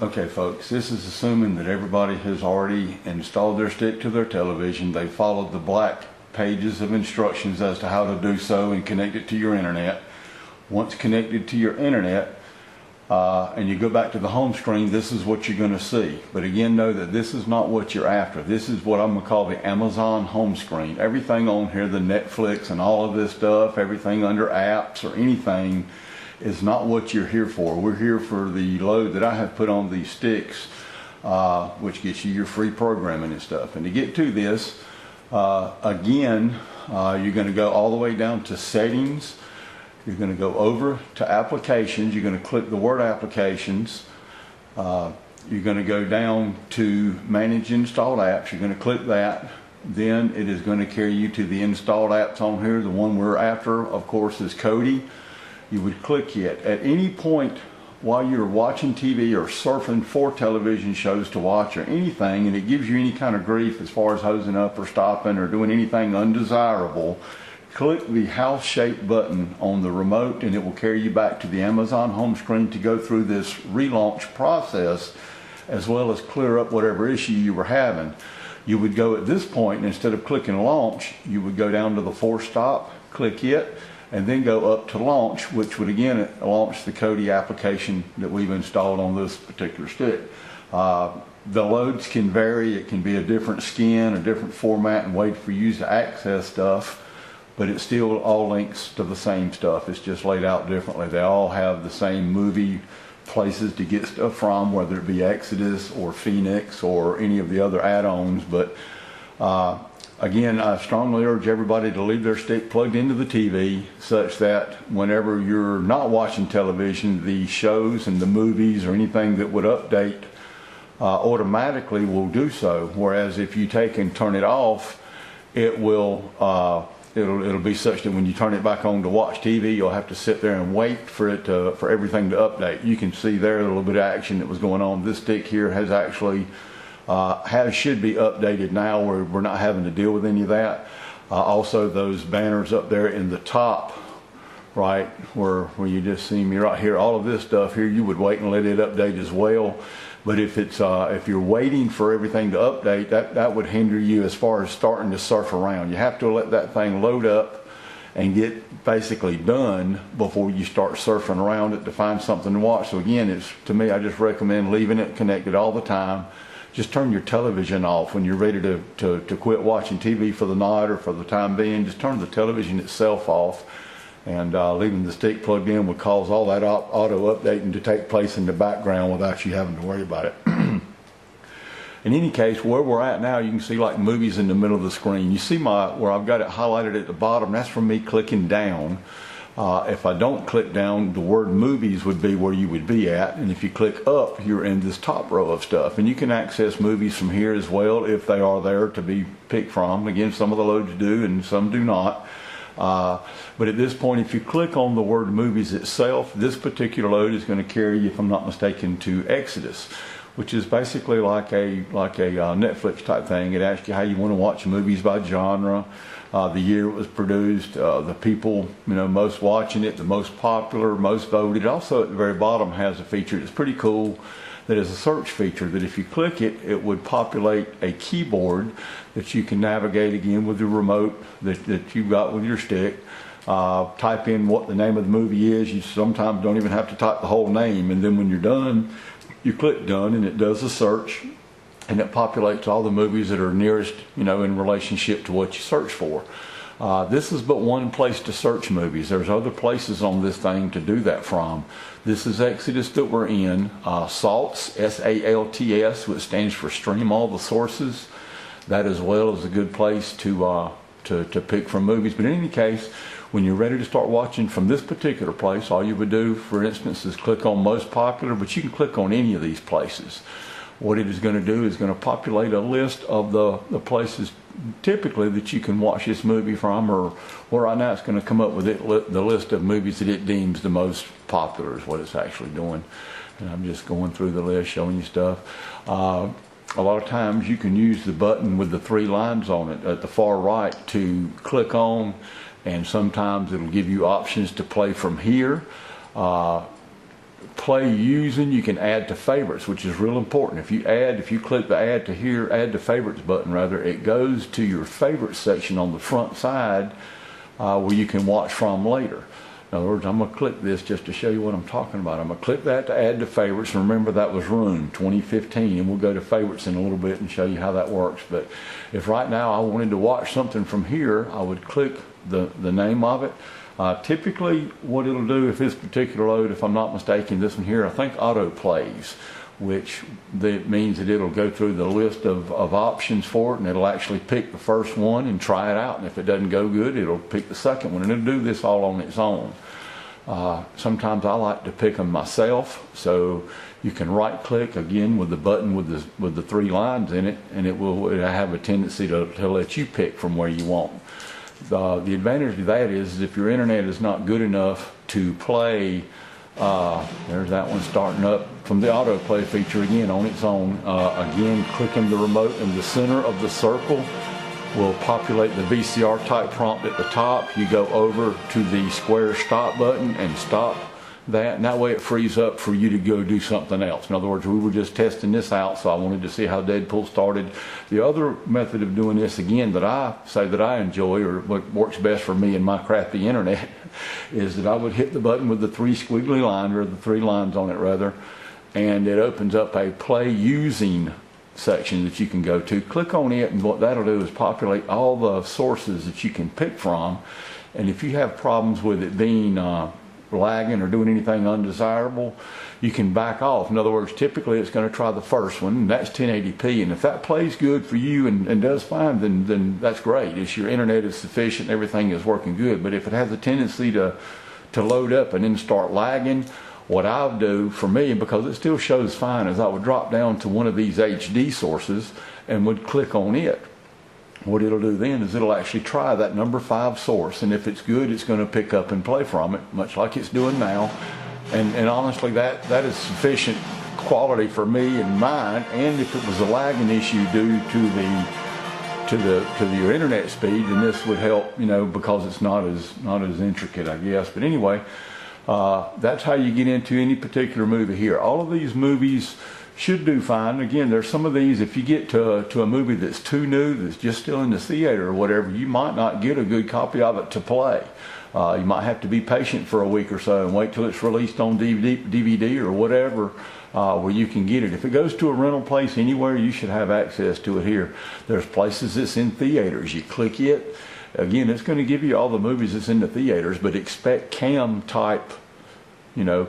Okay folks, this is assuming that everybody has already installed their stick to their television. They followed the black pages of instructions as to how to do so and connect it to your internet. Once connected to your internet and you go back to the home screen, this is what you're going to see. But again, know that this is not what you're after. This is what I'm going to call the Amazon home screen. Everything on here, the Netflix and all of this stuff, everything under apps or anything, is not what you're here for. We're here for the load that I have put on these sticks, which gets you your free programming and stuff. And to get to this, again, you're going to go all the way down to settings. You're going to go over to applications. You're going to click the word applications. You're going to go down to manage installed apps. You're going to click that. Then it is going to carry you to the installed apps on here. The one we're after, of course, is Kodi. You would click it. At any point while you're watching TV or surfing for television shows to watch or anything, and it gives you any kind of grief as far as hosing up or stopping or doing anything undesirable, click the house-shaped button on the remote and it will carry you back to the Amazon home screen to go through this relaunch process, as well as clear up whatever issue you were having. You would go at this point, and instead of clicking launch, you would go down to the force stop, click it, and then go up to launch, which would again launch the Kodi application that we've installed on this particular stick. The loads can vary. It can be a different skin, a different format and way for you to access stuff, but it still all links to the same stuff. It's just laid out differently. They all have the same movie places to get stuff from, whether it be Exodus or Phoenix or any of the other add-ons. But again, I strongly urge everybody to leave their stick plugged into the TV, such that whenever you're not watching television, the shows and the movies or anything that would update automatically will do so. Whereas if you take and turn it off, it will it'll be such that when you turn it back on to watch TV, you'll have to sit there and wait for it for everything to update. You can see there a little bit of action that was going on. This stick here has actually should be updated now, where we're not having to deal with any of that. Also, those banners up there in the top right where you just see me right here, all of this stuff here, you would wait and let it update as well. But if it's if you're waiting for everything to update, that would hinder you as far as starting to surf around. You have to let that thing load up and get basically done before you start surfing around it to find something to watch. So again, to me, I just recommend leaving it connected all the time. Just turn your television off when you're ready to quit watching TV for the night or for the time being. Just turn the television itself off, and leaving the stick plugged in would cause all that auto updating to take place in the background without you having to worry about it. In any case, where we're at now, you can see like movies in the middle of the screen. You see where I've got it highlighted at the bottom, that's from me clicking down. If I don't click down, the word movies would be where you would be at, and if you click up, you're in this top row of stuff. And you can access movies from here as well if they are there to be picked from. Again, some of the loads do and some do not. But at this point, if you click on the word movies itself, this particular load is going to carry you, if I'm not mistaken, to Exodus, which is basically like a Netflix type thing. It asks you how you want to watch movies by genre, the year it was produced, the people most watching it, the most popular, most voted. Also at the very bottom has a feature that's pretty cool, that is a search feature, that if you click it, it would populate a keyboard that you can navigate again with the remote that you've got with your stick. Type in what the name of the movie is. You sometimes don't even have to type the whole name, and then when you're done, you click done and it does a search, and it populates all the movies that are nearest, in relationship to what you search for. This is but one place to search movies. There's other places on this thing to do that from. This is Exodus that we're in. SALTS, S-A-L-T-S, which stands for Stream All the Sources. That as well is a good place to pick from movies. But in any case, when you're ready to start watching from this particular place, all you would do, for instance, is click on Most Popular, but you can click on any of these places. What it is going to do is going to populate a list of the places typically that you can watch this movie from, or right now it's going to come up with the list of movies that it deems the most popular is what it's actually doing. And I'm just going through the list showing you stuff. A lot of times you can use the button with the 3 lines on it at the far right to click on, and sometimes it'll give you options to play from here. play using, you can add to favorites, which is real important. If you click the add to favorites button rather, it goes to your favorites section on the front side where you can watch from later. In other words, I'm going to click this just to show you what I'm talking about. I'm going to click that to add to favorites. And remember, that was Room 2015, and we'll go to favorites in a little bit and show you how that works. But if right now I wanted to watch something from here, I would click the name of it. Typically, what it'll do, if this particular load, if I'm not mistaken, this one here, I think auto plays, which means that it'll go through the list of options for it, and it'll actually pick the first one and try it out. And if it doesn't go good, it'll pick the second one, and it'll do this all on its own. Sometimes I like to pick them myself, so you can right click again with the button with the 3 lines in it, and it'll have a tendency to let you pick from where you want. The advantage of that is if your internet is not good enough to play, there's that one starting up from the autoplay feature again on its own. Again, clicking the remote in the center of the circle will populate the VCR type prompt at the top. You go over to the square stop button and stop that, and that way it frees up for you to go do something else. In other words, we were just testing this out, so I wanted to see how Deadpool started. The other method of doing this, again, that I say that I enjoy, or what works best for me and my crappy internet, is that I would hit the button with the 3 squiggly lines, or the 3 lines on it rather, and it opens up a play using section that you can go to. Click on it, and what that'll do is populate all the sources that you can pick from. And if you have problems with it being lagging or doing anything undesirable, you can back off. In other words, typically it's going to try the first one, and that's 1080p, and if that plays good for you and does fine, then that's great. If your internet is sufficient, everything is working good. But if it has a tendency to load up and then start lagging, what I'll do for me, because it still shows fine, is I would drop down to one of these HD sources and would click on it. What it'll do then is it'll actually try that number 5 source, and if it's good, it's going to pick up and play from it, much like it's doing now. And honestly, that is sufficient quality for me and mine. And if it was a lagging issue due to your internet speed, then this would help, because it's not as intricate, I guess. But anyway, that's how you get into any particular movie here. All of these movies should do fine. Again, there's some of these, if you get to a movie that's too new, that's just still in the theater or whatever, you might not get a good copy of it to play. You might have to be patient for a week or so and wait till it's released on DVD or whatever, where you can get it. If it goes to a rental place anywhere, you should have access to it here. There's places that's in theaters. You click it. Again, it's going to give you all the movies that's in the theaters, but expect cam type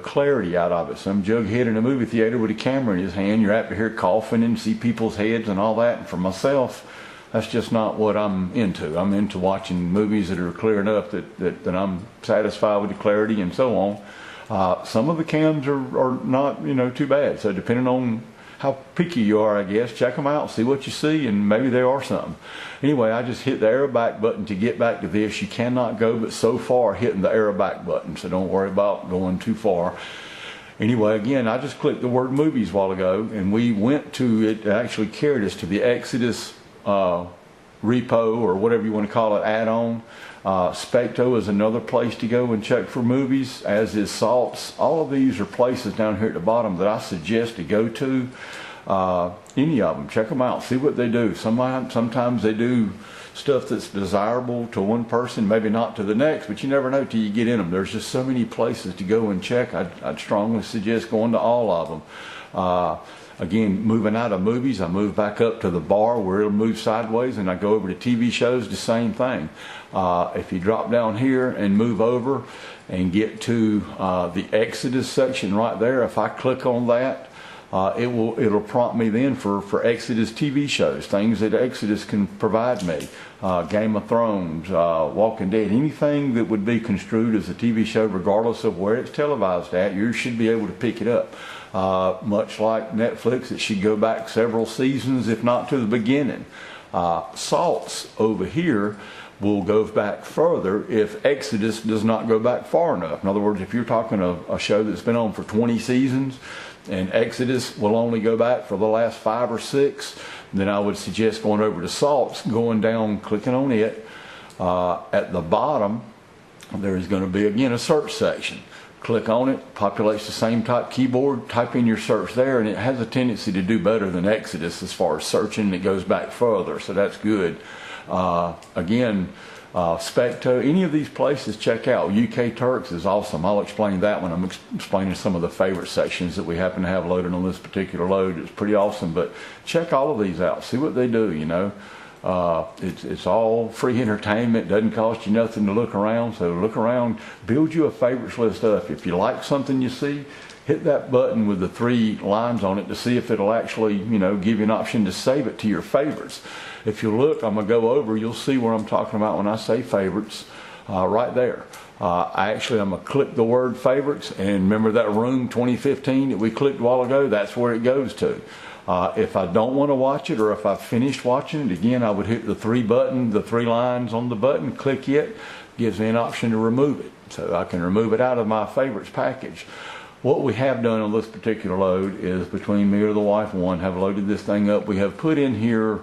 clarity out of it. Some jughead in a movie theater with a camera in his hand, you're apt to hear coughing and see people's heads and all that. And for myself, that's just not what I'm into. I'm into watching movies that are clear enough that I'm satisfied with the clarity and so on. Some of the cams are not, too bad. So depending on how picky you are, I guess, check them out, see what you see, and maybe there are something. Anyway, I just hit the arrow back button to get back to this. You cannot go but so far hitting the arrow back button, so don't worry about going too far. Anyway, again, I just clicked the word movies a while ago, and we went to it. It actually carried us to the Exodus repo, or whatever you want to call it, add-on. Specto is another place to go and check for movies, as is Salts. All of these are places down here at the bottom that I suggest to go to. Any of them, check them out, see what they do. Sometimes they do stuff that's desirable to one person, maybe not to the next, but you never know till you get in them. There's just so many places to go and check. I'd strongly suggest going to all of them. Again, moving out of movies, I move back up to the bar where it'll move sideways, and I go over to TV shows, the same thing. If you drop down here and move over and get to the Exodus section right there, if I click on that, it'll prompt me then for Exodus TV shows, things that Exodus can provide me. Game of Thrones, Walking Dead, anything that would be construed as a TV show, regardless of where it's televised at, you should be able to pick it up. Much like Netflix, it should go back several seasons, if not to the beginning. Salts over here will go back further if Exodus does not go back far enough. In other words, if you're talking a show that's been on for 20 seasons and Exodus will only go back for the last 5 or 6, then I would suggest going over to Salts, going down, clicking on it. At the bottom, there is going to be, again, a search section. Click on it, populates the same type keyboard, type in your search there, and it has a tendency to do better than Exodus as far as searching. It goes back further, so that's good. Again, Specto, any of these places, check out. UK Turks is awesome. I'll explain that when I'm explaining some of the favorite sections that we happen to have loaded on this particular load. It's pretty awesome, but check all of these out. See what they do, you know. It's all free entertainment, doesn't cost you nothing to look around, so look around, build you a favorites list up. If you like something you see, hit that button with the 3 lines on it to see if it'll actually, you know, give you an option to save it to your favorites. If you look, I'm going to go over, you'll see where I'm talking about when I say favorites, right there. I'm going to click the word favorites, and remember that room 2015 that we clicked a while ago? That's where it goes to. If I don't want to watch it, or if I've finished watching it, again, I would hit the 3 lines on the button, click it, gives me an option to remove it. So I can remove it out of my favorites package. What we have done on this particular load is, between me or the wife one, have loaded this thing up. We have put in here,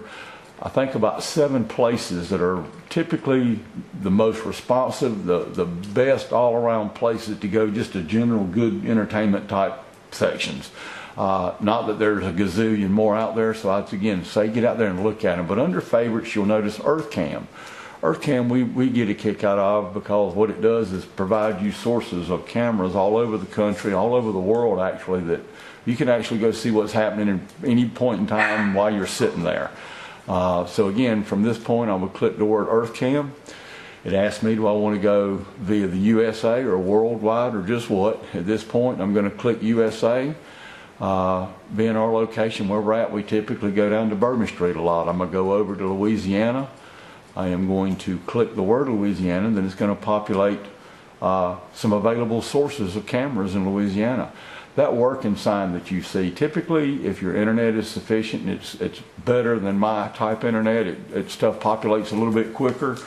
I think, about 7 places that are typically the most responsive, the best all-around places to go, just a general good entertainment type sections. Not that there's a gazillion more out there, so I'd again say get out there and look at them. But under favorites, you'll notice Earth Cam. Earth Cam we get a kick out of, because what it does is provide you sources of cameras all over the country, all over the world actually, that you can actually go see what's happening at any point in time while you're sitting there. So again, from this point I would click the word Earth Cam. It asks me, do I want to go via the USA or worldwide or just what? At this point I'm going to click USA. Being our location where we're at, we typically go down to Bourbon Street a lot. I'm going to go over to Louisiana. I am going to click the word Louisiana, and then it's going to populate some available sources of cameras in Louisiana. That working sign that you see, typically if your internet is sufficient, it's better than my type internet, stuff populates a little bit quicker.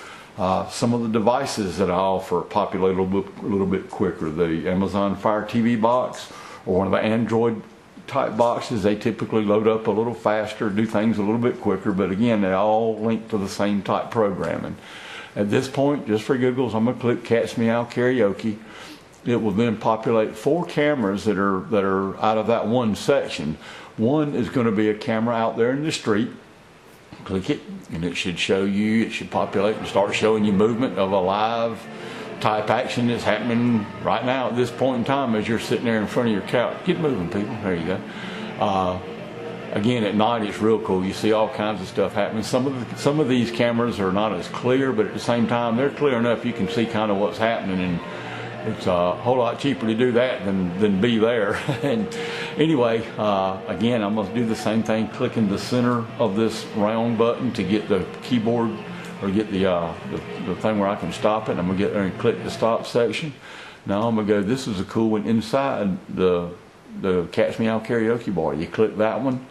Some of the devices that I offer populate a little bit quicker. The Amazon Fire TV box or one of the Android type boxes, they typically load up a little faster, do things a little bit quicker, but again, they all link to the same type programming. At this point, just for giggles, I'm going to click Cat's Meow Karaoke. It will then populate 4 cameras that are out of that one section. One is going to be a camera out there in the street. Click it, and it should show you, it should populate and start showing you movement of a live type action that's happening right now at this point in time as you're sitting there in front of your couch. Get moving, people. There you go. Again, at night it's real cool. You see all kinds of stuff happening. Some of these cameras are not as clear, but at the same time they're clear enough you can see kind of what's happening, and it's a whole lot cheaper to do that than be there. And anyway, again, I'm going to do the same thing, clicking the center of this round button to get the keyboard, or get the thing where I can stop it. I'm going to get there and click the stop section. Now I'm going to go, this is a cool one, inside the Cat's Meow Karaoke bar. You click that one,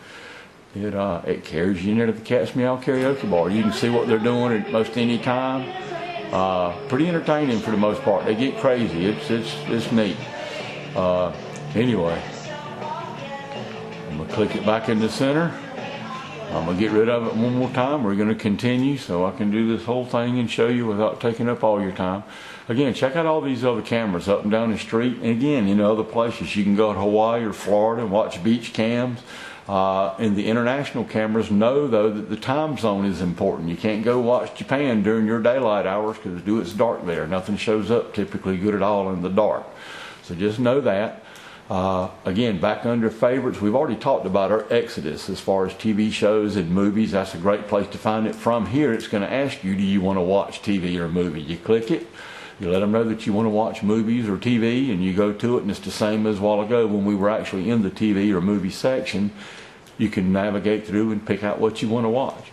it carries you into the Cat's Meow Karaoke bar. You can see what they're doing at most any time. Pretty entertaining for the most part. They get crazy. It's neat. Anyway, I'm going to click it back in the center. I'm going to get rid of it one more time. We're going to continue so I can do this whole thing and show you without taking up all your time. Again, check out all these other cameras up and down the street. And again, in other places, you can go to Hawaii or Florida and watch beach cams. And the international cameras know, though, that the time zone is important. You can't go watch Japan during your daylight hours because it's dark there. Nothing shows up typically good at all in the dark. So just know that. Again, back under favorites, we've already talked about our Exodus as far as TV shows and movies. That's a great place to find it. From here, it's going to ask you, do you want to watch TV or movie? You click it, you let them know that you want to watch movies or TV, and you go to it, and it's the same as a while ago when we were actually in the TV or movie section. You can navigate through and pick out what you want to watch.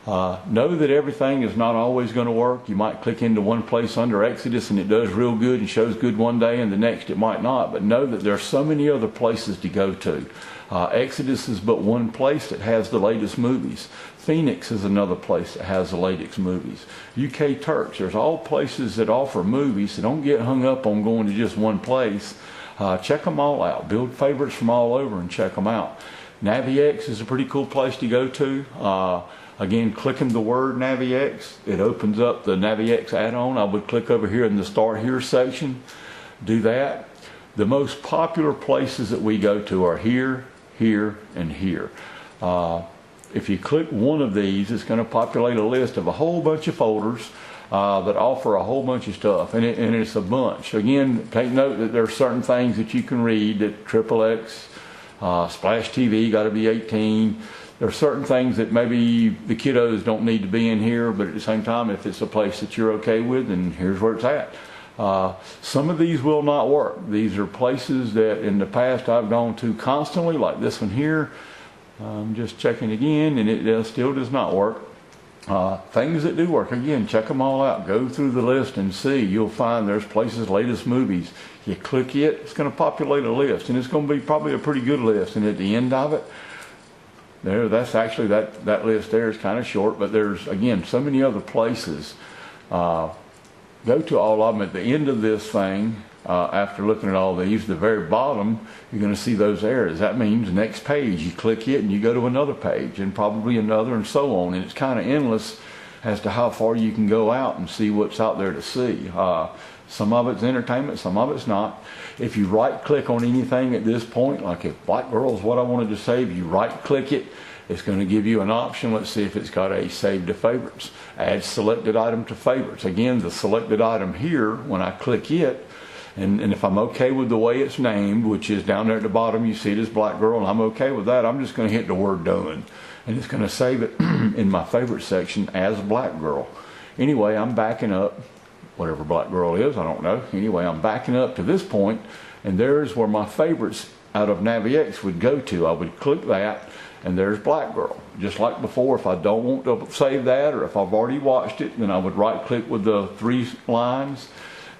Know that everything is not always going to work. You might click into one place under Exodus and it does real good and shows good one day, and the next it might not. But know that there are so many other places to go to. Exodus is but one place that has the latest movies. Phoenix is another place that has the latest movies. UK Turks, there's all places that offer movies, so don't get hung up on going to just one place. Check them all out. Build favorites from all over and check them out. NaviX is a pretty cool place to go to. Again, clicking the word NaviX, it opens up the NaviX add-on. I would click over here in the Start Here section, do that. The most popular places that we go to are here, here, and here. If you click one of these, it's going to populate a list of a whole bunch of folders that offer a whole bunch of stuff, and it's a bunch. Again, take note that there are certain things that you can read that XXX, Splash TV, got to be 18. There are certain things that maybe the kiddos don't need to be in here, but at the same time, if it's a place that you're okay with, then here's where it's at. Some of these will not work. These are places that in the past I've gone to constantly, like this one here. I'm just checking again, and it still does not work. Things that do work, again, check them all out. Go through the list and see. You'll find there's places, latest movies. You click it, it's going to populate a list, and it's going to be probably a pretty good list. And at the end of it, that's actually, that list there is kind of short, but there's, again, so many other places. Go to all of them at the end of this thing. After looking at all these, the very bottom, you're going to see those areas. That means next page. You click it and you go to another page, and probably another, and so on. And it's kind of endless as to how far you can go out and see what's out there to see. Some of it's entertainment, some of it's not. If you right click on anything at this point, like if Black Girl is what I wanted to save, you right click it, it's going to give you an option. Let's see if it's got a save to favorites. Add selected item to favorites. Again, the selected item here, when I click it, and if I'm okay with the way it's named, which is down there at the bottom, you see it as Black Girl, and I'm okay with that, I'm just going to hit the word done. And it's going to save it in my favorite section as Black Girl. Anyway, I'm backing up, whatever Black Girl is, I don't know. Anyway, I'm backing up to this point, and there's where my favorites out of NaviX would go to. I would click that, and there's Black Girl. Just like before, if I don't want to save that, or if I've already watched it, then I would right click with the 3 lines,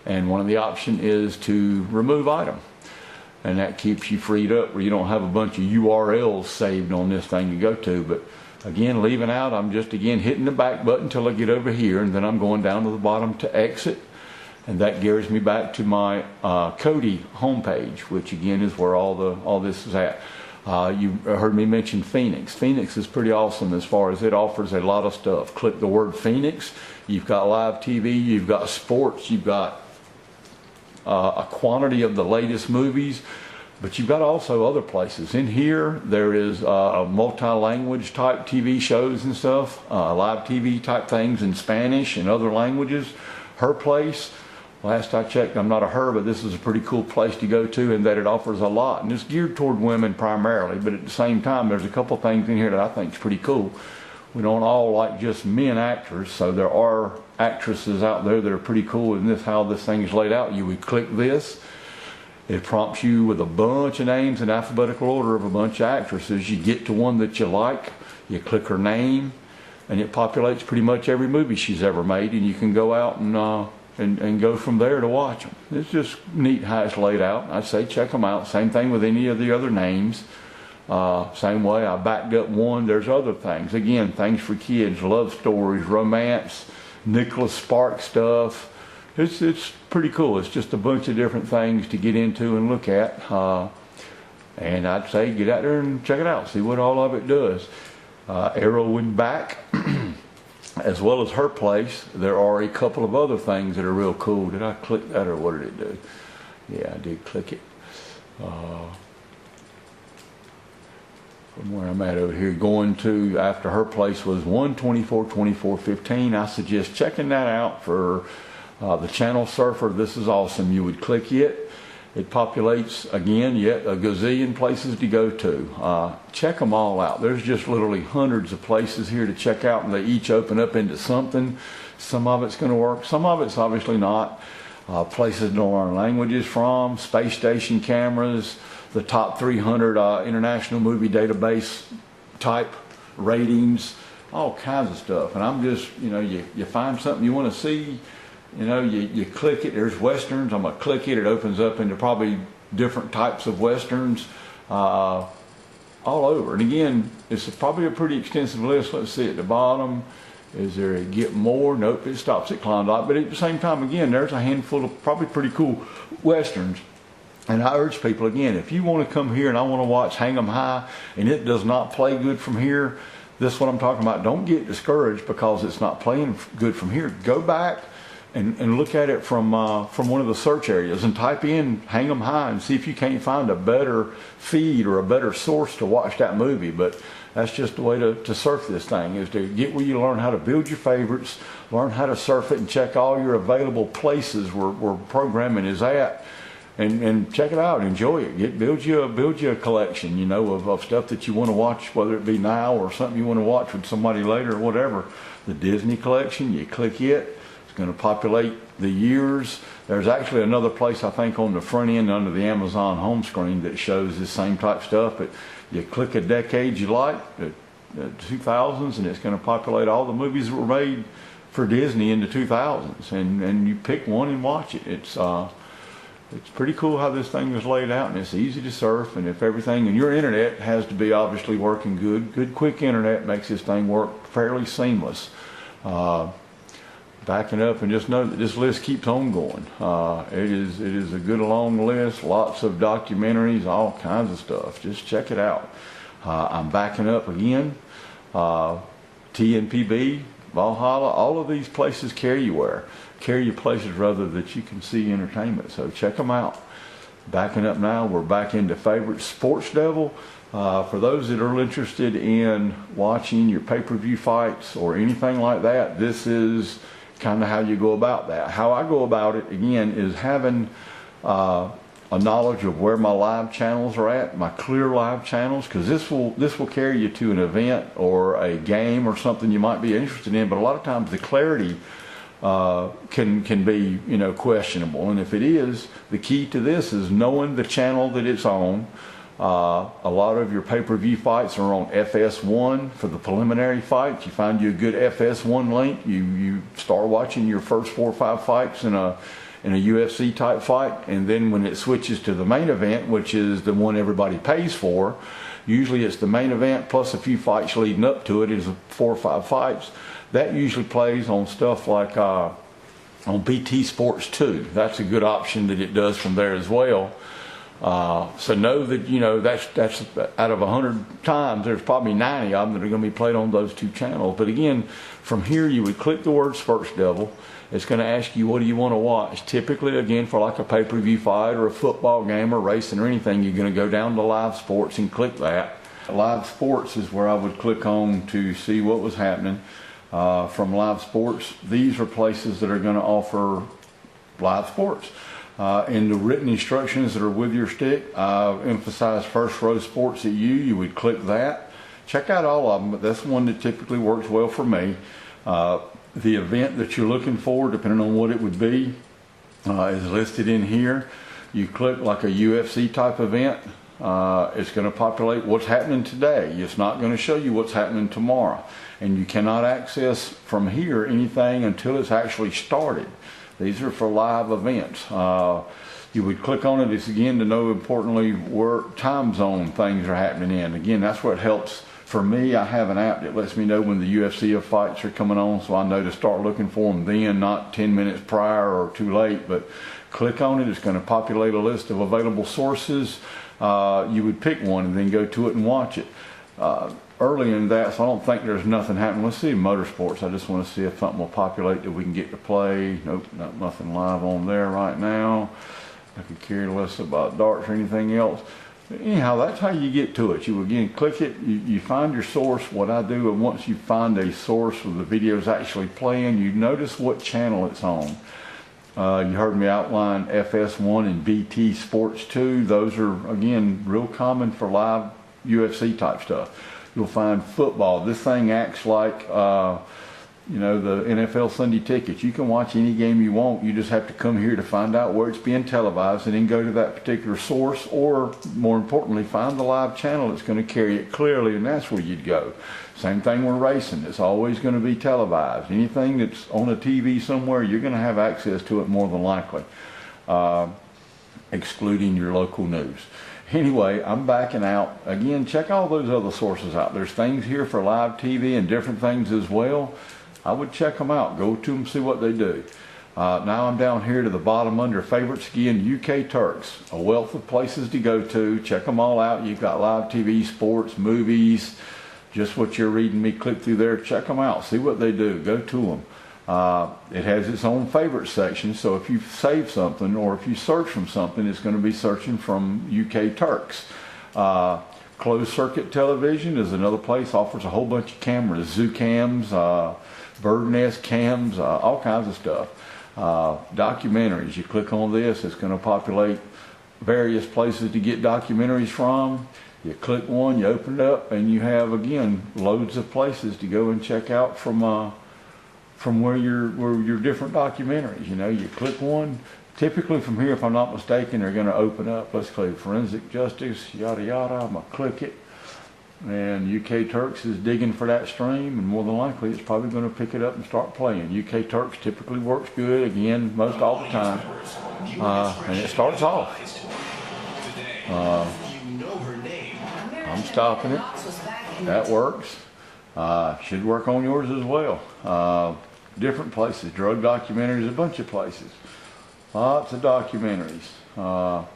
and one of the options is to remove item. And that keeps you freed up where you don't have a bunch of URLs saved on this thing you go to. But again, leaving out, I'm just again hitting the back button until I get over here, and then I'm going down to the bottom to exit. And that carries me back to my Kodi homepage, which again is where all this is at. You heard me mention Phoenix. Phoenix is pretty awesome as far as it offers a lot of stuff. Click the word Phoenix. You've got live TV, you've got sports, you've got a quantity of the latest movies, but you've got also other places. In here, there is multi-language type TV shows and stuff, live TV type things in Spanish and other languages. Her Place, last I checked, I'm not a her, but this is a pretty cool place to go to in that it offers a lot, and it's geared toward women primarily, but at the same time, there's a couple things in here that I think is pretty cool. We don't all like just men actors, so there are actresses out there that are pretty cool in this, how this thing is laid out. You would click this, it prompts you with a bunch of names in alphabetical order of a bunch of actresses. You get to one that you like, you click her name, and it populates pretty much every movie she's ever made, and you can go out and go from there to watch them. It's just neat how it's laid out. I say check them out. Same thing with any of the other names. Same way, I backed up one. There's other things. Again, things for kids, love stories, romance, Nicholas Sparks stuff. It's pretty cool. It's just a bunch of different things to get into and look at. And I'd say get out there and check it out. See what all of it does. Arrow and back, as well as Her Place. There are a couple of other things that are real cool. Did I click that, or what did it do? Yeah, I did click it. From where I'm at over here, going to after Her Place was 1/24/24/15. I suggest checking that out for the channel surfer. This is awesome. You would click it. It populates again yet a gazillion places to go to. Check them all out. There's just literally hundreds of places here to check out, and they each open up into something. Some of it's going to work, some of it's obviously not. Places to learn languages from, space station cameras, the top 300 international movie database type ratings, all kinds of stuff. And I'm just, you find something you want to see, you click it. There's westerns. I'm going to click it. It opens up into probably different types of westerns all over. And again, it's probably a pretty extensive list. Let's see at the bottom. Is there a get more? Nope, it stops at Klondike. But at the same time, again, there's a handful of probably pretty cool westerns. And I urge people, again, if you want to come here and I want to watch Hang 'em High and it does not play good from here, this is what I'm talking about. Don't get discouraged because it's not playing good from here. Go back, and look at it from one of the search areas and type in Hang 'em High and see if you can't find a better feed or a better source to watch that movie. But that's just the way to surf this thing, is to get where you learn how to build your favorites, learn how to surf it, and check all your available places where programming is at. And check it out, enjoy it. Build you a collection, you know, of stuff that you want to watch, whether it be now or something you want to watch with somebody later or whatever. The Disney collection, you click it, it's going to populate the years. There's actually another place, I think, on the front end under the Amazon home screen that shows this same type stuff. But you click a decade you like, the 2000s, and it's going to populate all the movies that were made for Disney in the 2000s. And you pick one and watch it. It's pretty cool how this thing is laid out, and it's easy to surf. And if everything, and your internet has to be obviously working good quick internet makes this thing work fairly seamless. Backing up, and just know that this list keeps on going. It is a good long list, lots of documentaries, all kinds of stuff. Just check it out. I'm backing up again. TNPB, Valhalla, all of these places carry you places rather that you can see entertainment. So check them out. Backing up now, we're back into favorite Sports Devil. For those that are interested in watching your pay-per-view fights or anything like that, this is kind of how you go about that. How I go about it, again, is having a knowledge of where my live channels are at, my clear live channels, because this will carry you to an event or a game or something you might be interested in. But a lot of times the clarity can be, you know, questionable. And if it is, the key to this is knowing the channel that it's on. A lot of your pay-per-view fights are on FS1 for the preliminary fights. You find you a good FS1 link. You start watching your first 4 or 5 fights in a UFC type fight, and then when it switches to the main event, which is the one everybody pays for, usually it's the main event plus a few fights leading up to it, is 4 or 5 fights. That usually plays on stuff like on BT Sports 2. That's a good option that it does from there as well. So know that, you know, that's out of 100 times, there's probably 90 of them that are going to be played on those 2 channels. But again, from here you would click the word Sports Devil. It's going to ask you, what do you want to watch? Typically, again, for like a pay-per-view fight or a football game or racing or anything, you're going to go down to Live Sports and click that. Live Sports is where I would click on to see what was happening. From Live Sports, these are places that are going to offer live sports. In the written instructions that are with your stick, emphasize First Row Sports at you would click that. Check out all of them, but that's one that typically works well for me. The event that you're looking for, depending on what it would be, is listed in here. You click like a UFC type event, it's going to populate what's happening today. It's not going to show you what's happening tomorrow. And you cannot access from here anything until it's actually started. These are for live events. You would click on it, it's again to know importantly where time zone things are happening in. Again, that's what helps. For me, I have an app that lets me know when the UFC fights are coming on, so I know to start looking for them then, not 10 minutes prior or too late. But click on it, it's going to populate a list of available sources. You would pick one and then go to it and watch it. Early in that, so I don't think there's nothing happening. Let's see motorsports. I just want to see if something will populate that we can get to play. Nope, nothing live on there right now. I could care less about darts or anything else. But anyhow, that's how you get to it. You again click it, you find your source. What I do, and once you find a source where the video is actually playing, you notice what channel it's on. You heard me outline FS1 and BT Sports 2. Those are, again, real common for live UFC type stuff. You'll find football. This thing acts like, you know, the NFL Sunday Ticket. You can watch any game you want. You just have to come here to find out where it's being televised and then go to that particular source, or more importantly, find the live channel that's going to carry it clearly, and that's where you'd go. Same thing with racing. It's always going to be televised. Anything that's on a TV somewhere, you're going to have access to it more than likely, excluding your local news. Anyway, I'm backing out. Again, check all those other sources out. There's things here for live TV and different things as well. I would check them out. Go to them, see what they do. Now I'm down here to the bottom under favorites. Again, UK Turks. A wealth of places to go to. Check them all out. You've got live TV, sports, movies, just what you're reading me click through there. Check them out. See what they do. Go to them. It has its own favorite section, so if you save something or if you search from something, it's going to be searching from UK Turks. Closed circuit television is another place, offers a whole bunch of cameras, zoo cams, bird nest cams, all kinds of stuff. Documentaries, you click on this, it's going to populate various places to get documentaries from. You click one, you open it up, and you have, again, loads of places to go and check out from where your different documentaries. You know, you click one, typically from here, if I'm not mistaken, they're going to open up, let's click forensic justice, yada yada, I'm going to click it, and UK Turks is digging for that stream, and more than likely it's probably going to pick it up and start playing. UK Turks typically works good, again, most all the time, and it starts off. I'm stopping it, that works. Should work on yours as well. Different places, drug documentaries, a bunch of places. Lots of documentaries.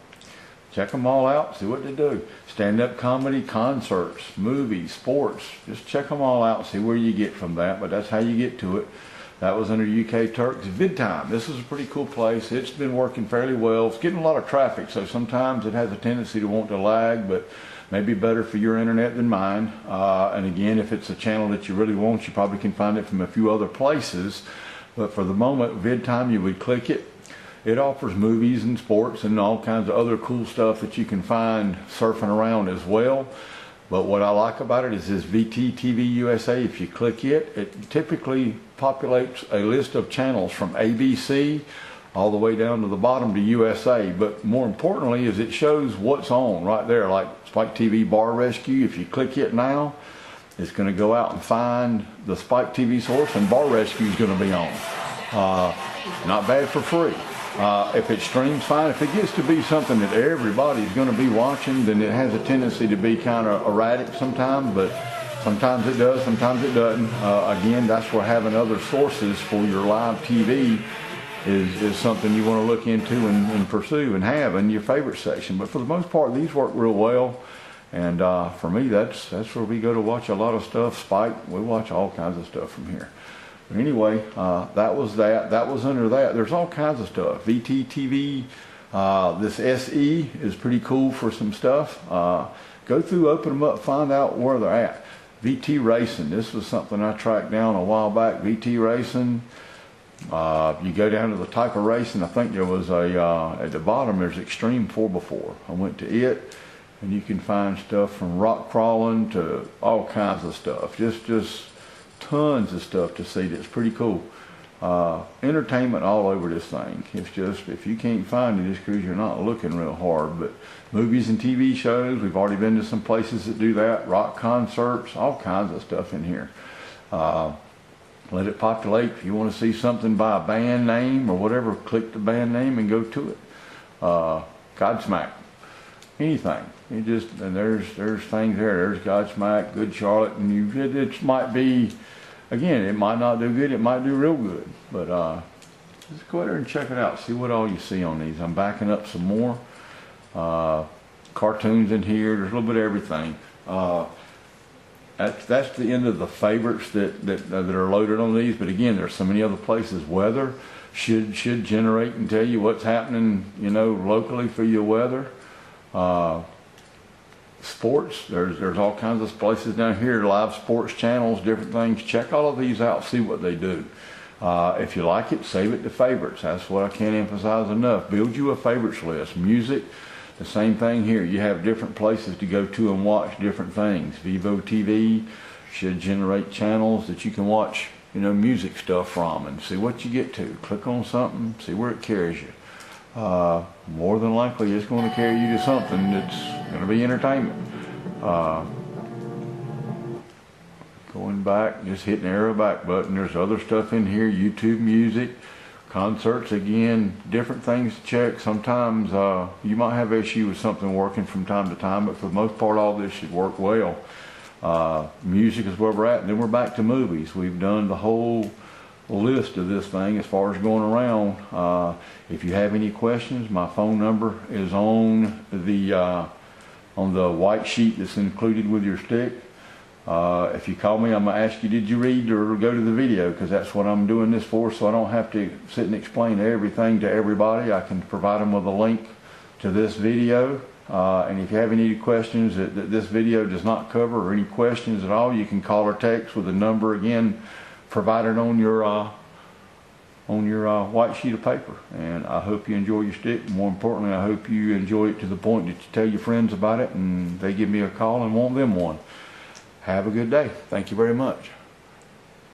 Check them all out, see what they do. Stand-up comedy, concerts, movies, sports. Just check them all out, see where you get from that, but that's how you get to it. That was under UK Turks. VidTime, this is a pretty cool place. It's been working fairly well. It's getting a lot of traffic, so sometimes it has a tendency to want to lag, but maybe better for your internet than mine. And again, if it's a channel that you really want, you probably can find it from a few other places. But for the moment, VidTime, you would click it. It offers movies and sports and all kinds of other cool stuff that you can find surfing around as well. But what I like about it is this VTTV USA. If you click it, it typically populates a list of channels from ABC all the way down to the bottom to USA. But more importantly is it shows what's on right there, like Spike TV Bar Rescue. If you click it now, it's going to go out and find the Spike TV source, and Bar Rescue is going to be on. Not bad for free. If it streams fine, if it gets to be something that everybody's going to be watching, then it has a tendency to be kind of erratic sometimes, but sometimes it does, sometimes it doesn't. Again, that's where having other sources for your live TV is something you want to look into and pursue and have in your favorite section. But for the most part, these work real well. And for me, that's where we go to watch a lot of stuff. Spike, we watch all kinds of stuff from here. But anyway, that was that. That was under that. There's all kinds of stuff. VTTV, this SE is pretty cool for some stuff. Go through, open them up, find out where they're at. VT Racing, this was something I tracked down a while back. VT Racing, you go down to the type of racing. I think there was at the bottom there's Extreme 4x4. I went to it, and you can find stuff from rock crawling to all kinds of stuff. Just tons of stuff to see that's pretty cool. Entertainment all over this thing. It's just, if you can't find it, it's because you're not looking real hard. But movies and TV shows, we've already been to some places that do that. Rock concerts, all kinds of stuff in here. Let it populate. If you want to see something by a band name or whatever, click the band name and go to it. Godsmack, anything. You just, and there's things there. There's Godsmack, Good Charlotte, and it might be, again, it might not do good, it might do real good. But just go out there and check it out. See what all you see on these. I'm backing up some more. Cartoons in here. There's a little bit of everything. That's the end of the favorites that are loaded on these. But again, there's so many other places. Weather should generate and tell you what's happening, you know, locally for your weather. Sports, there's all kinds of places down here, live sports channels, different things. Check all of these out, see what they do. If you like it, save it to favorites. That's what I can't emphasize enough. Build you a favorites list. Music, the same thing here. You have different places to go to and watch different things. Vivo TV should generate channels that you can watch, you know, music stuff from, and see what you get to. Click on something, see where it carries you. More than likely it's going to carry you to something that's going to be entertainment. Going back, just hitting the arrow back button. There's other stuff in here, YouTube music, concerts, again, different things to check. Sometimes you might have issue with something working from time to time, but for the most part all this should work well. Music is where we're at, and then we're back to movies. We've done the whole list of this thing as far as going around. If you have any questions, my phone number is on the white sheet that's included with your stick. If you call me, I'm going to ask you, did you read or go to the video? Because that's what I'm doing this for, so I don't have to sit and explain everything to everybody. I can provide them with a link to this video. And if you have any questions that this video does not cover, or any questions at all, you can call or text with the number again provided on your white sheet of paper. And I hope you enjoy your stick. More importantly, I hope you enjoy it to the point that you tell your friends about it and they give me a call and want them one. Have a good day. Thank you very much.